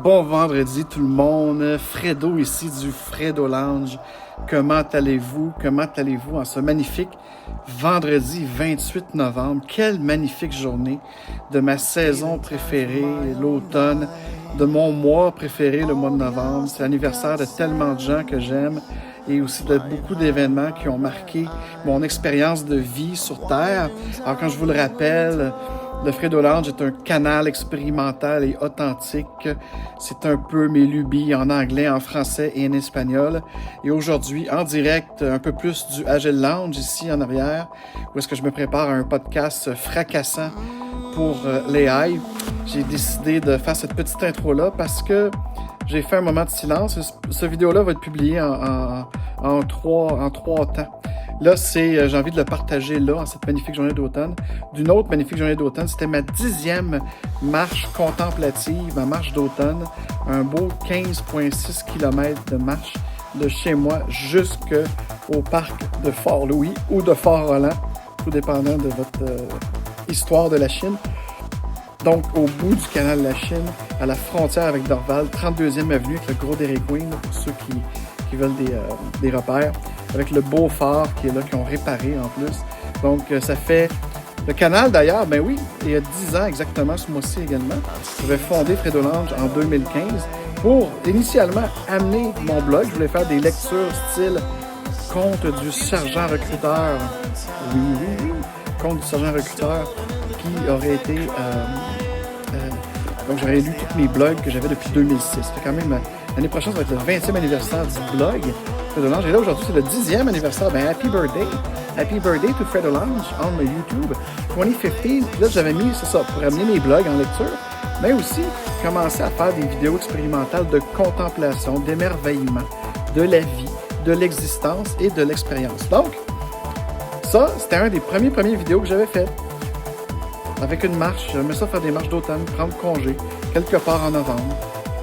Bon vendredi tout le monde, Fredo ici du Fredo Lounge. Comment allez-vous? Comment allez-vous en ce magnifique vendredi 28 novembre? Quelle magnifique journée de ma saison préférée, l'automne, de mon mois préféré, le mois de novembre. C'est l'anniversaire de tellement de gens que j'aime et aussi de beaucoup d'événements qui ont marqué mon expérience de vie sur Terre. Alors quand je vous le rappelle, le Fredo Lounge est un canal expérimental et authentique. C'est un peu mes lubies en anglais, en français et en espagnol. Et aujourd'hui, en direct, un peu plus du Agile Lounge ici en arrière, où est-ce que je me prépare à un podcast fracassant pour l'AI. J'ai décidé de faire cette petite intro-là parce que j'ai fait un moment de silence. Ce vidéo-là va être publié en trois temps. Là, j'ai envie de le partager là, en cette magnifique journée d'automne. D'une autre magnifique journée d'automne, c'était ma 10e marche contemplative, ma marche d'automne. Un beau 15,6 km de marche de chez moi jusqu'au parc de Fort-Louis ou de Fort-Roland, tout dépendant de votre histoire de la Chine. Donc, au bout du canal de la Chine, à la frontière avec Dorval, 32e avenue avec le gros Dairy Queen, pour ceux qui veulent des repères, avec le beau phare qui est là, qui ont réparé en plus. Donc, ça fait... Le canal, d'ailleurs, ben oui, il y a 10 ans exactement, ce mois-ci également, j'avais fondé Fredo Lounge en 2015 pour, initialement, amener mon blog. Je voulais faire des lectures style Conte du sergent recruteur. Oui. Conte du sergent recruteur qui aurait été... donc, j'aurais lu tous mes blogs que j'avais depuis 2006. Fait quand même... L'année prochaine, ça va être le 20e anniversaire du blog Fredo Lounge. Et là, aujourd'hui, c'est le 10e anniversaire. Ben, happy birthday! Happy birthday to Fredo Lounge on my YouTube 2015. Puis là, j'avais mis, c'est ça, pour amener mes blogs en lecture, mais aussi commencer à faire des vidéos expérimentales de contemplation, d'émerveillement, de la vie, de l'existence et de l'expérience. Donc, ça, c'était un des premières vidéos que j'avais faites. Avec une marche, j'aimais ça faire des marches d'automne, prendre congé, quelque part en novembre,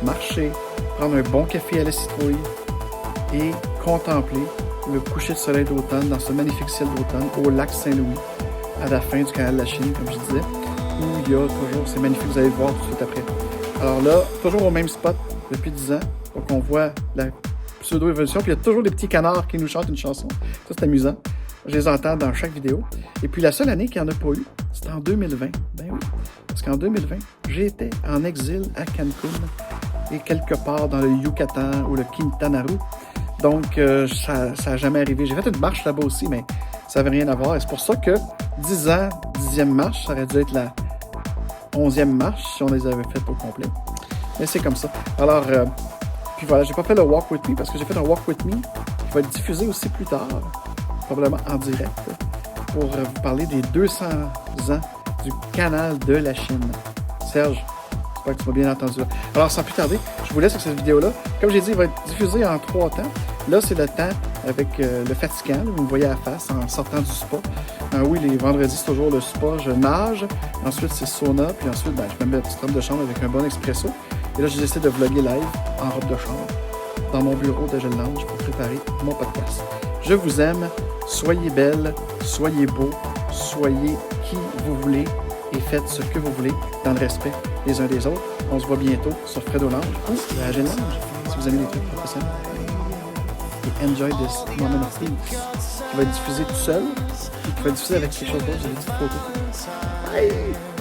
marcher, prendre un bon café à la citrouille et contempler le coucher de soleil d'automne dans ce magnifique ciel d'automne au lac Saint-Louis, à la fin du canal de la Chine, comme je disais, où il y a toujours, c'est magnifique, vous allez le voir tout de suite après. Alors là, toujours au même spot depuis 10 ans, pour qu'on voit la pseudo-évolution, puis il y a toujours des petits canards qui nous chantent une chanson. Ça, c'est amusant. Je les entends dans chaque vidéo. Et puis la seule année qu'il n'y en a pas eu, c'était en 2020. Ben oui, parce qu'en 2020, j'étais en exil à Cancun et quelque part dans le Yucatan ou le Quintana Roo. Donc, ça n'a jamais arrivé. J'ai fait une marche là-bas aussi, mais ça n'avait rien à voir. Et c'est pour ça que 10 ans, 10e marche, ça aurait dû être la 11e marche si on les avait faites au complet. Mais c'est comme ça. Alors, puis voilà, j'ai pas fait le Walk With Me parce que j'ai fait un Walk With Me qui va être diffusé aussi plus tard, probablement en direct, pour vous parler des 200 ans du canal de la Chine. Serge, j'espère que tu m'as bien entendu là. Alors, sans plus tarder, je vous laisse avec cette vidéo-là. Comme j'ai dit, il va être diffusé en 3 temps. Là, c'est le temps avec le fatigant. Là, vous me voyez à la face en sortant du spa. Oui, les vendredis, c'est toujours le spa. Je nage. Ensuite, c'est sauna. Puis ensuite, je me mets une petite robe de chambre avec un bon expresso. Et là, j'essaie de vlogger live en robe de chambre dans mon bureau d'Agile Lounge pour préparer mon podcast. Je vous aime. Soyez belles, soyez beaux, soyez qui vous voulez et faites ce que vous voulez dans le respect les uns des autres. On se voit bientôt sur Fredo Lounge ou la Agile Lounge si vous aimez les trucs professionnels. Et enjoy this moment of peace qui va être diffusé tout seul et qui va être diffusé avec quelque chose d'autre, j'ai des petites photos. Bye!